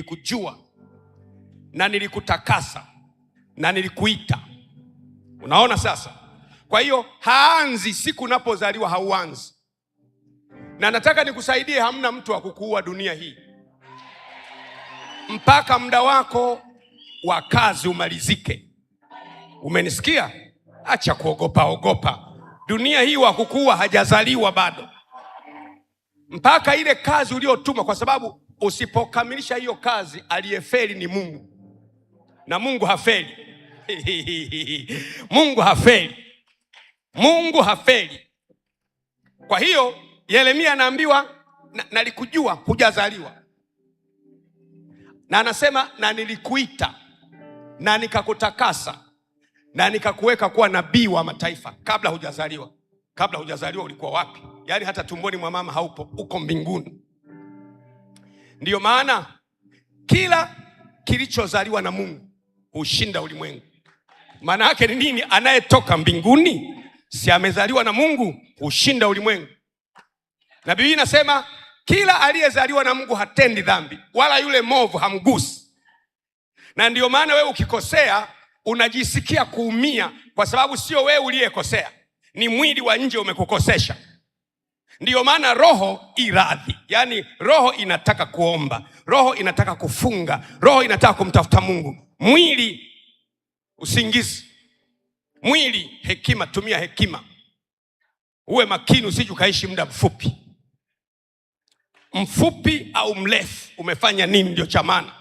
nilikujua na nilikutakasa na nilikuita. Unaona sasa? Kwa hiyo haanzi siku unapozaliwa, hauanzi. Na nataka nikusaidie, hamna mtu wa kukuua dunia hii mpaka muda wako wa kazi umalizike. Umenisikia? Acha kuogopa. Dunia hii wa kukuua hajazaliwa bado, mpaka ile kazi uliyotuma, kwa sababu usipokamilisha hiyo kazi, aliyefeli ni Mungu, na Mungu hafeli. Mungu hafeli. Kwa hiyo Yeremia anaambiwa nalikujua, hujazaliwa. Na anasema na nilikuita na nikakutakasa na nikakuweka kuwa nabii wa mataifa kabla hujazaliwa. Kabla hujazaliwa ulikuwa wapi? Yaani hata tumboni mwa mama haupo, uko mbinguni. Ndiyo maana kila kilichozaliwa na Mungu hushinda ulimwengu. Maana yake ni nini? Anayetoka mbinguni si amezaliwa na Mungu, hushinda ulimwengu. Na Biblia inasema kila aliyezaliwa na Mungu hatendi dhambi, wala yule movu hamgusi. Na ndiyo maana wewe ukikosea unajisikia kuumia, kwa sababu sio wewe uliyekosea, ni mwili wa nje umekukosesha. Ndiyo maana roho iradhi, yani roho inataka kuomba, roho inataka kufunga, roho inataka kumtafuta Mungu. Mwili usingizi, mwili hekima. Tumia hekima, uwe makini, usije ukaishi muda mfupi au mrefu. Umefanya nini ndio cha maana.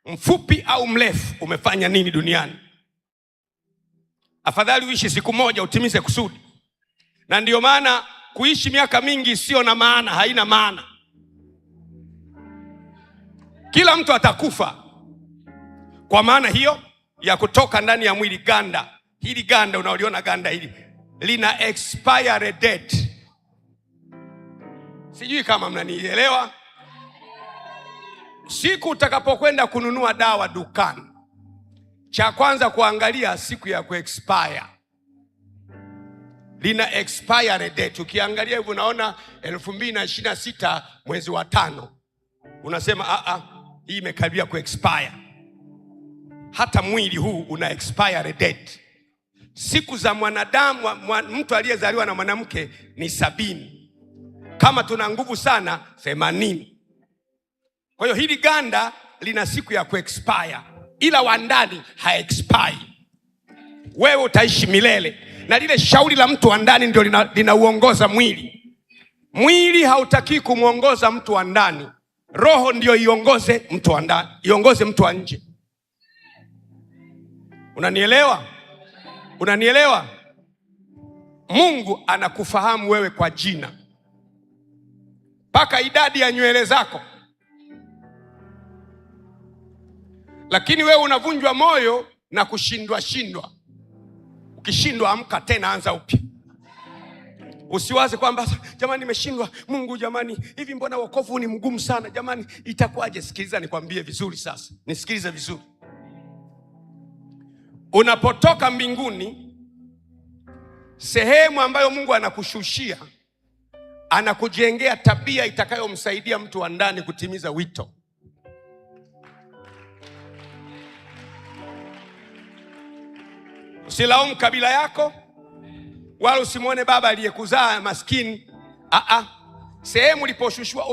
Mfupi au mrefu, umefanya nini duniani? Afadhali uishi siku moja utimize kusudi. Na ndiyo maana kuishi miaka mingi sio na maana, haina maana. Kila mtu atakufa. Kwa maana hiyo ya kutoka ndani ya mwili ganda. Hili ganda unaoliona, ganda hili lina expiry date. Sijui kama mnanielewa. Siku utakapokwenda kununua dawa dukani, cha kwanza kuangalia siku ya kuexpire. Lina expiry date. Ukiangalia hivyo unaona 2026 mwezi wa 5. Unasema hii imekaribia kuexpire. Hata mwili huu una expiry date. Siku za mwanadamu, mtu aliyezaliwa na mwanamke ni 70. Kama tuna nguvu sana 80. Kwa hiyo hili ganda lina siku ya kuexpire, ila wa ndani haexpire. Wewe utaishi milele, na lile shauri la mtu wa ndani ndio linauongoza mwili. Mwili hautaki kumuongoza mtu wa ndani, roho ndio iongoze mtu wa ndani, iongoze mtu wa nje. Unanielewa? Mungu anakufahamu wewe kwa jina, mpaka idadi ya nywele zako. Lakini wewe unavunjwa moyo na kushindwa. Ukishindwa, amka tena, anza upya. Usiwaze kwamba jamani nimeshindwa, Mungu jamani, hivi mbona wokovu ni mgumu sana jamani, itakuwaje? Sikiliza nikwambie vizuri sasa. Nisikilize vizuri. Unapotoka mbinguni, sehemu ambayo Mungu anakushushia, anakujengea tabia itakayomsaidia mtu wa ndani kutimiza wito. Usilaumu kabila yako, wala usimwone baba aliyekuzaa maskini. Sehemu uliposhushiwa,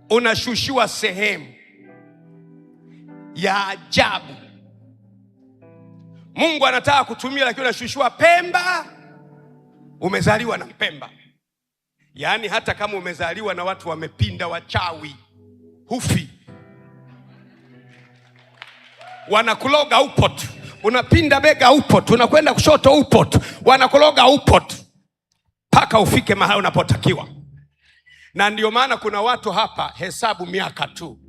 unashushiwa sehemu ya ajabu. Mungu anataka kutumia, lakini unashushiwa Pemba. Umezaliwa na Mpemba. Yaani hata kama umezaliwa na watu wamepinda, wachawi, hufi. Wanakuloga upo tu. Unapinda bega upo tu. Unakwenda kushoto upo tu. Wanakuloga upo tu mpaka ufike mahali unapotakiwa. Na ndio maana kuna watu hapa, hesabu miaka tu.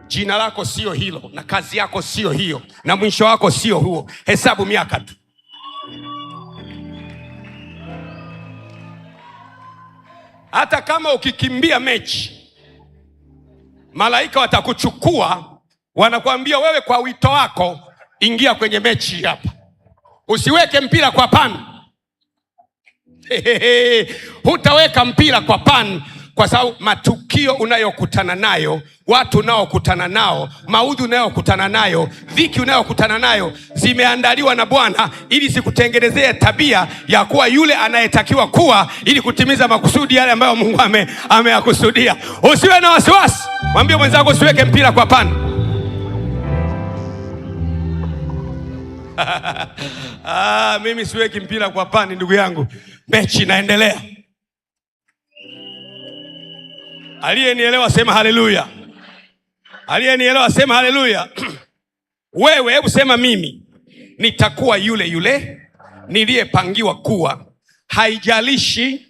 Jina lako sio hilo, na kazi yako sio hiyo, na mwisho wako sio huo. Hesabu miaka tu. Hata kama ukikimbia mechi, malaika watakuchukua, wanakuambia wewe kwa wito wako ingia kwenye mechi hapa. Usiweke mpira kwa pan. Hutaweka mpira kwa pan. kwa sababu matukio unayokutana nayo, watu unaokutana nao, maudhi unayokutana nayo, dhiki unayokutana nayo zimeandaliwa na Bwana ili sikutengenezee tabia ya kuwa yule anayetakiwa kuwa, ili kutimiza makusudi yale ambayo Mungu ameyakusudia. Usiwe na wasiwasi. Mwambie mwenzako usiweke mpira kwa pani. Mimi siweki mpira kwa pani ndugu yangu. Mechi inaendelea. Aliyenielewa sema haleluya. Aliyenielewa sema haleluya. Wewe hebu sema mimi nitakuwa yule yule niliyepangiwa kuwa, haijalishi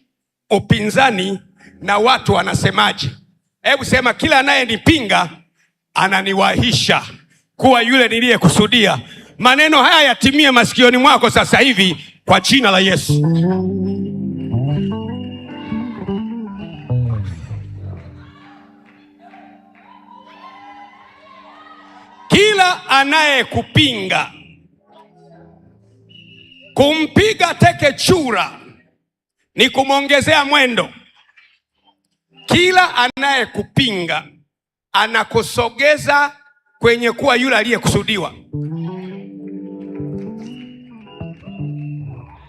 upinzani na watu wanasemaje. Hebu sema kila anayenipinga ananiwahisha kuwa yule niliyekusudia. Maneno haya yatimie masikioni mwako sasa hivi kwa jina la Yesu. Kila anayekupinga, kumpiga teke chura ni kumwongezea mwendo. Kila anayekupinga anakusogeza kwenye kuwa yule aliyekusudiwa.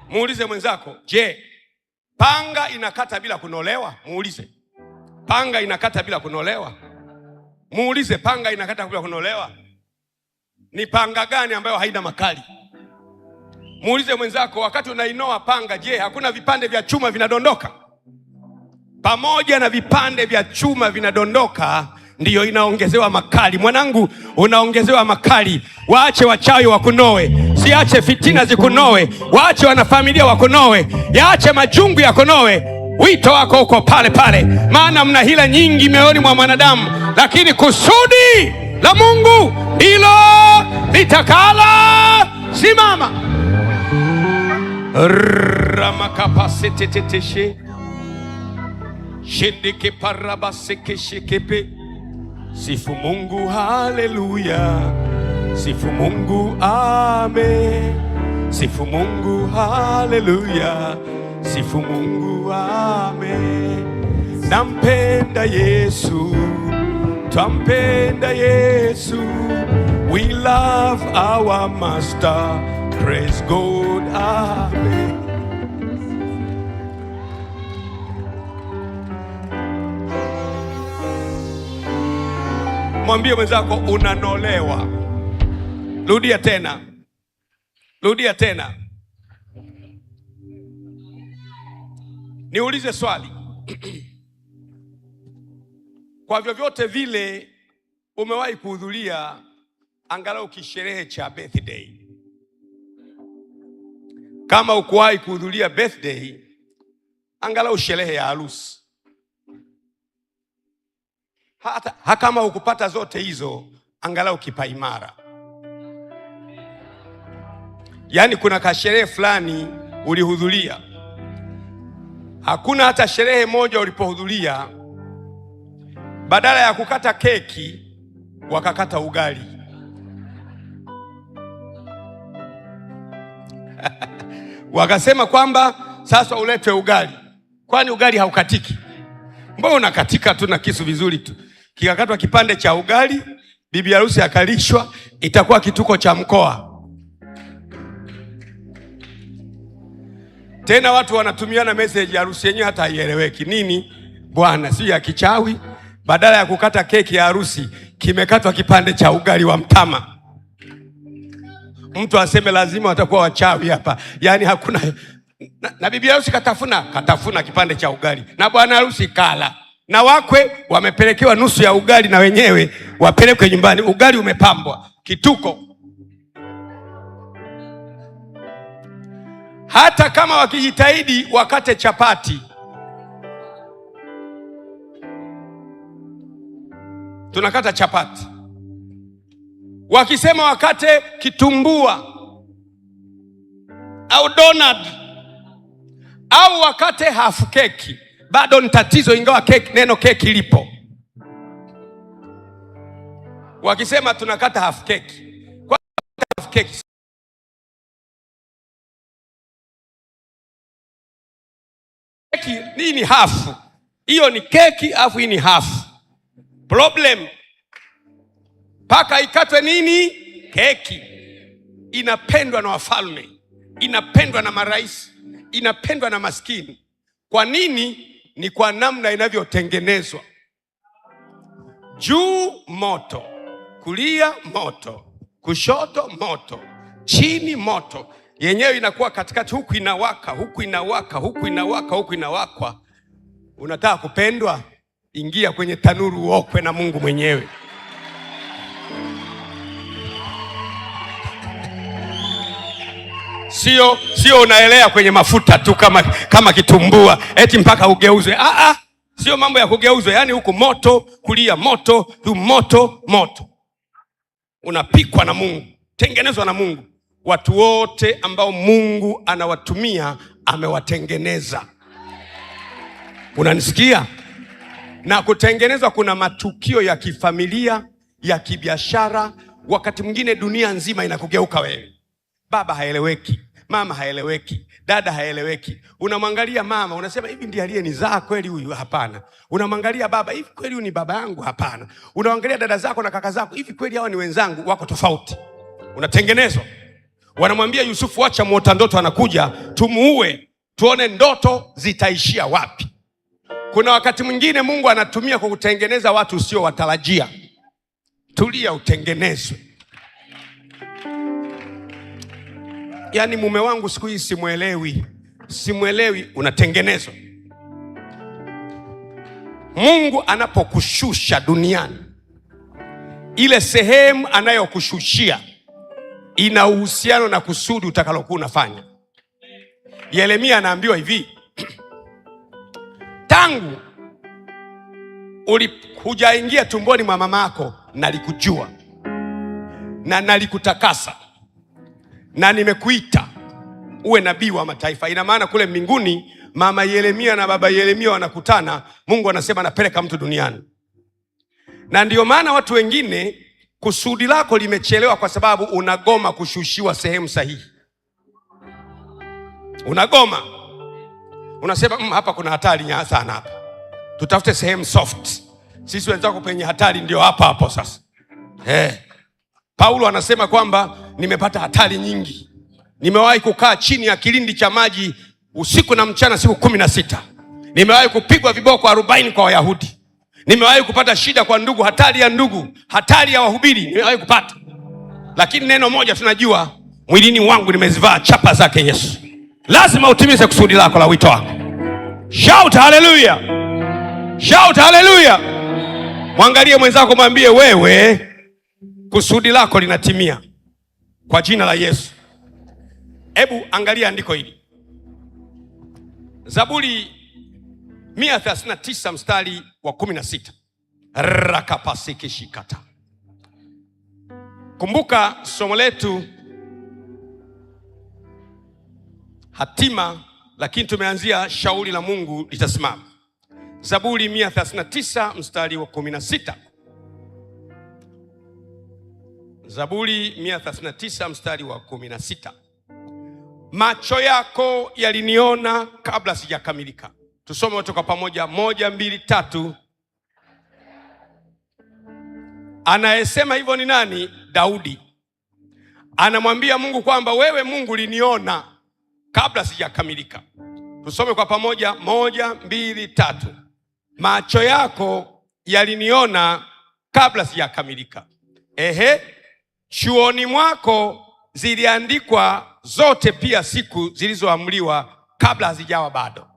Muulize mwenzako, je, panga inakata bila kunolewa? Muulize, panga inakata bila kunolewa? Muulize, panga inakata bila kunolewa? Ni panga gani ambayo haina makali? Muulize mwenzako, wakati unainoa panga, je, hakuna vipande vya chuma vinadondoka? Pamoja na vipande vya chuma vinadondoka, ndiyo inaongezewa makali. Mwanangu, unaongezewa makali. Waache wachawi wakunoe, siache fitina zikunoe. Waache wanafamilia wakunoe, yaache majungu yakunoe. Wito wako uko pale pale, maana mna hila nyingi mioyoni mwa mwanadamu, lakini kusudi la Mungu ndilo litakala simama. Ramakapasititishi shindiki parabasikishikipi. Sifu Mungu, haleluya. Sifu Mungu, amen. Sifu Mungu, haleluya. Sifu Mungu, amen. Nampenda Yesu, twampenda Yesu. We love our master. Praise God, amen. Mwambie mwenzako unanolewa. Rudia tena. Rudia tena. Niulize swali. Kwa vyovyote vile umewahi kuhudhuria angalau kisherehe cha birthday? Kama ukuwahi kuhudhuria birthday, angalau sherehe ya harusi. Hata kama ukupata zote hizo, angalau kipaimara. Yaani kuna kasherehe fulani ulihudhuria, hakuna hata sherehe moja ulipohudhuria badala ya kukata keki wakakata ugali. Wakasema kwamba sasa uletwe ugali. Kwani ugali haukatiki? Mbona unakatika tu na kisu vizuri tu. Kikakatwa kipande cha ugali, bibi harusi akalishwa, itakuwa kituko cha mkoa. Tena watu wanatumiana message, harusi yenyewe hata haieleweki. Nini bwana, si ya kichawi? Badala ya kukata keki ya harusi, kimekatwa kipande cha ugali wa mtama. Mtu aseme lazima watakuwa wachawi hapa. Yaani hakuna na bibi harusi katafuna kipande cha ugali, na bwana harusi kala, na wakwe wamepelekewa nusu ya ugali, na wenyewe wapelekwe nyumbani. Ugali umepambwa, kituko. Hata kama wakijitahidi wakate chapati, tunakata chapati. Wakisema wakate kitumbua au donut au wakate half keki, bado ni tatizo, ingawa keki, neno keki lipo. Wakisema tunakata half keki, kwa half keki nini hafu? Hiyo ni keki afu hii ni half. Problem mpaka ikatwe nini? Keki. Inapendwa na wafalme, inapendwa na marais, inapendwa na maskini. Kwa nini? Ni kwa namna inavyotengenezwa. Juu moto, kulia moto, kushoto moto, chini moto. Yenyewe inakuwa katikati, huku inawaka, huku inawaka, huku inawaka, huku inawakwa. Unataka kupendwa? Ingia kwenye tanuru uokwe na Mungu mwenyewe. Sio unaelea kwenye mafuta tu kama kitumbua eti mpaka ugeuzwe. Sio mambo ya kugeuzwa. Yaani huku moto, kulia moto, tu moto, moto. Unapikwa na Mungu, tengenezwa na Mungu. Watu wote ambao Mungu anawatumia amewatengeneza. Unanisikia? Na kutengenezwa kuna matukio ya kifamilia, ya kibiashara. Wakati mwingine dunia nzima inakugeuka wewe. Baba haeleweki, mama haeleweki, dada haeleweki. Unamwangalia mama, unasema hivi ndiye aliyenizaa kweli huyu? Hapana. Unamwangalia baba, hivi kweli huyu ni baba yangu? Hapana. Unaangalia dada zako na kaka zako, hivi kweli hawa ni wenzangu? Wako tofauti. Unatengenezwa. Wanamwambia Yusufu, acha muota ndoto anakuja, tumuue, tuone ndoto zitaishia wapi. Kuna wakati mwingine Mungu anatumia kwa kutengeneza watu usio watarajia. Tulia utengenezwe. Yaani mume wangu siku hii simwelewi, unatengenezwa. Mungu anapokushusha duniani, ile sehemu anayokushushia ina uhusiano na kusudi utakalokuwa unafanya. Yeremia anaambiwa hivi, tangu hujaingia tumboni mwa mamako nalikujua na nalikutakasa na nimekuita uwe nabii wa mataifa. Ina maana kule mbinguni mama Yeremia na baba Yeremia wanakutana, Mungu anasema napeleka mtu duniani. Na ndiyo maana watu wengine kusudi lako limechelewa kwa sababu unagoma kushushiwa sehemu sahihi. Unagoma. Unasema hapa kuna hatari sana hapa. Tutafute sehemu soft. Sisi wenzako penye hatari ndio hapo sasa. Paulo anasema kwamba nimepata hatari nyingi. Nimewahi kukaa chini ya kilindi cha maji usiku na mchana siku 16. Nimewahi kupigwa viboko 40 kwa Wayahudi. Nimewahi kupata shida kwa ndugu, hatari ya ndugu, hatari ya wahubiri nimewahi kupata. Lakini neno moja tunajua, mwilini wangu nimezivaa chapa zake Yesu. Lazima utimize kusudi lako la wito wako. Shout hallelujah. Shout hallelujah. Mwangalie mwenzako, mwambie wewe kusudi lako linatimia kwa jina la Yesu. Hebu angalia andiko hili. Zaburi 139 mstari wa 16. Rakapasikishikata. Kumbuka somo letu hatima, lakini tumeanzia shauri la Mungu litasimama. Zaburi 139 mstari wa 16. Zaburi 139 mstari wa 16. Macho yako yaliniona kabla sijakamilika. Tusome wote kwa pamoja. 1, 2, 3. Anayesema hivyo ni nani? Daudi. Anamwambia Mungu kwamba wewe Mungu uliniona kabla sijakamilika. Tusome kwa pamoja. 1, 2, 3. Macho yako yaliniona kabla sijakamilika. Chuoni mwako ziliandikwa zote pia siku zilizoamriwa kabla hazijawa bado.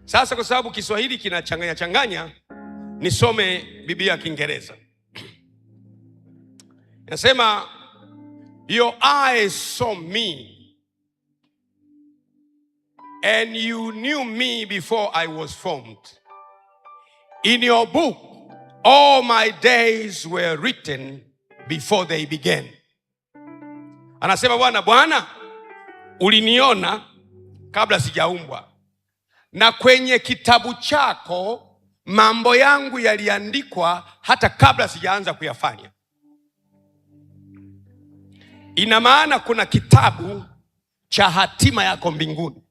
Sasa kwa sababu Kiswahili kinachanganya, nisome Biblia ya Kiingereza. Nasema, your eyes saw me and you knew me before I was formed. In your book all my days were written before they began. Anasema Bwana uliniona kabla sijaumbwa, na kwenye kitabu chako mambo yangu yaliandikwa hata kabla sijaanza kuyafanya. Ina maana kuna kitabu cha hatima yako mbinguni.